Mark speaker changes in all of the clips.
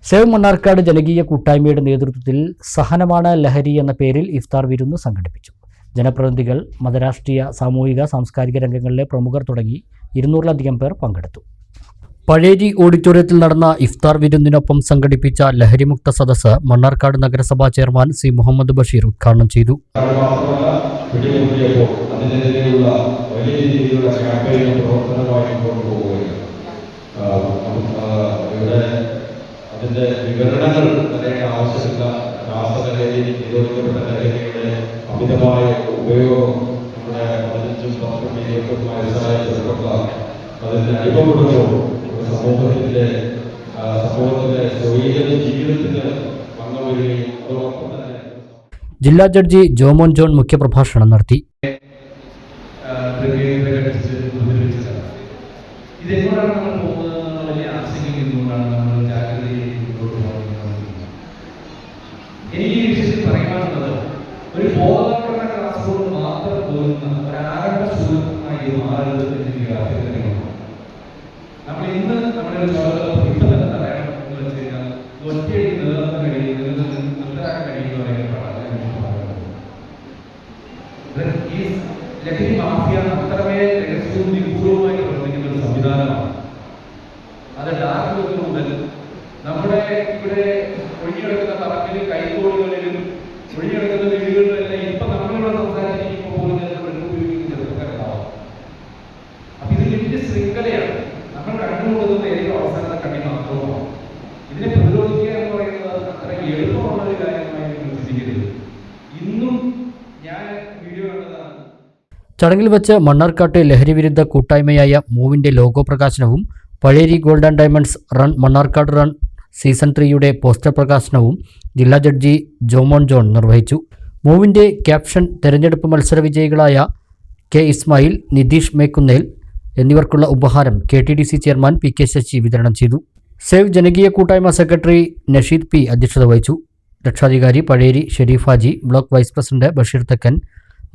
Speaker 1: Save Mannarkkad ജനകീയ കൂട്ടായ്മയുടെ നേതൃത്വത്തിൽ സഹനമാണ് ലഹരി എന്ന പേരിൽ ഇഫ്താർ വിരുന്ന് സംഘടിപ്പിച്ചു. ജനപ്രതിനിധികൾ, മതരാഷ്ട്രീയ, സാമൂഹിക, സാംസ്കാരിക രംഗങ്ങളിലെ പ്രമുഖർ തുടങ്ങി 200-ലധികം പേർ പങ്കെടുത്തു. പഴേരി ഓഡിറ്റോറിയത്തിൽ നടന്ന ഇഫ്താർ വിരുന്നിനൊപ്പം സംഘടിപ്പിച്ച ലഹരിമുക്ത സദസ്സ് മണ്ണാർക്കാട് നഗരസഭാ ചെയർമാൻ സി മുഹമ്മദ് ബഷീർ ഉദ്ഘാടനം ചെയ്തു.
Speaker 2: അതിന്റെ വിവരണങ്ങൾ തരേണ്ട ആവശ്യമില്ല. രാസലഹരി, നിരോധിക്കപ്പെട്ട ലഹരിയുടെ അമിതമായ ഉപയോഗം നമ്മുടെ 15-20 വയസ്സായ ചെറുപ്പക്കാർ അതിന് അനുഭവപ്പെടുമ്പോൾ സമൂഹത്തിന്റെ സ്വൈര്യ ജീവിതത്തിന് വന്നു വരികയും അതോടൊപ്പം തന്നെ
Speaker 1: ജില്ലാ ജഡ്ജി ജോമോൻ ജോൺ മുഖ്യപ്രഭാഷണം നടത്തി.
Speaker 3: ഇതെങ്ങോട്ടാണ് നമ്മൾ പോകുന്നത് എന്നുള്ള വലിയ ആശങ്കയ്ക്കൊണ്ടാണ് നമ്മൾ ജാഗ്രതയിൽ മുന്നോട്ട് പോകുന്നത്. എനിക്ക് ഈ വിഷയത്തിൽ പറയാനുള്ളത്, ഒരു ബോധവൽക്കരണ ക്ലാസ് കൊണ്ട് മാത്രം പോകുന്ന ഒരാരംഭ സുഹൃത്തുമായി മാറരുത് എനിക്ക് അഭ്യർത്ഥനയുണ്ട്. നമ്മൾ ഇന്ന് നമ്മുടെ ഇഷ്ടമെന്ന് പറയണം എന്ന് വെച്ച് കഴിഞ്ഞാൽ ഒറ്റയടി നിലനിർത്താൻ കഴിയുന്ന ഈ ലഹരി മാഫിയ അത്രമേൽ രഹസ്യവും നിഗൂഢവുമായി പ്രവർത്തിക്കുന്ന ഒരു സംവിധാനമാണ്. അത് ഡാർക്ക് വെബ് മുതൽ നമ്മുടെ ഇവിടെ ഒഴിഞ്ഞെടുക്കുന്ന പറമ്പിൽ, കൈക്കോടുകളിലും ഒഴിഞ്ഞെടുക്കുന്ന വീടുകളിലെല്ലാം ഇപ്പൊ നമ്മളിവിടെ സംസാരിക്കുമ്പോൾ പോലും ഉപയോഗിക്കുന്ന ചെറുപ്പക്കാരുണ്ടാവും. അപ്പൊ ഇത് വലിയ ശൃംഖലയാണ്. നമ്മൾ കണ്ടുകൊടുക്കുന്ന ഏറ്റവും അവസാനത്തെ കണ്ണി മാത്രമാണ്. ഇതിനെ പ്രതിരോധിക്കുക എന്ന് പറയുന്നത് അത്ര എളുപ്പമുള്ള ഒരു കാര്യമായി നിങ്ങൾ ചിന്തിക്കരുത്. ഇന്നും ഞാൻ വീഡിയോ കണ്ടതാണ്.
Speaker 1: ചടങ്ങിൽ വെച്ച് മണ്ണാർക്കാട്ട് ലഹരിവിരുദ്ധ കൂട്ടായ്മയായ മൂവിന്റെ ലോഗോ പ്രകാശനവും Pazheri gold and diamonds run Mannarkkad run season 3യുടെ പോസ്റ്റർ പ്രകാശനവും ജില്ലാ ജഡ്ജി ജോമോൻ ജോൺ നിർവഹിച്ചു. മൂവിന്റെ ക്യാപ്ഷൻ തെരഞ്ഞെടുപ്പ് മത്സര വിജയികളായ കെ ഇസ്മായിൽ, നിതീഷ് മേക്കുന്നേൽ എന്നിവർക്കുള്ള ഉപഹാരം KTDC ചെയർമാൻ PK ശശി വിതരണം ചെയ്തു. സേവ് ജനകീയ കൂട്ടായ്മ സെക്രട്ടറി നഷീദ് P അധ്യക്ഷത വഹിച്ചു. രക്ഷാധികാരി Pazheri Sharif Haji, block vice president Basheer Thekkan,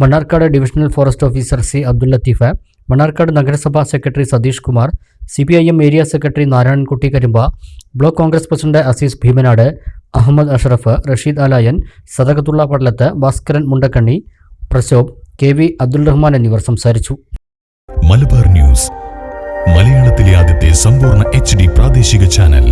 Speaker 1: Mannarkkad divisional forest officer C Abdul Latheef, Mannarkkad നഗരസഭാ secretary Satheesh Kumar, CPIM area secretary Narayanankutty Karimba, block Congress president Azeez Bheemanad, Ahammed Ashraf, Rasheed Alayan, Sadakathulla Padalath, Bhaskaran Mundakkanni, Prashobh, KV Abdul Rahman എന്നിവർ സംസാരിച്ചു.
Speaker 4: മലബാർ ന്യൂസ്, മലയാളത്തിലെ ആദ്യത്തെ സമ്പൂർണ്ണ HD പ്രാദേശിക ചാനൽ.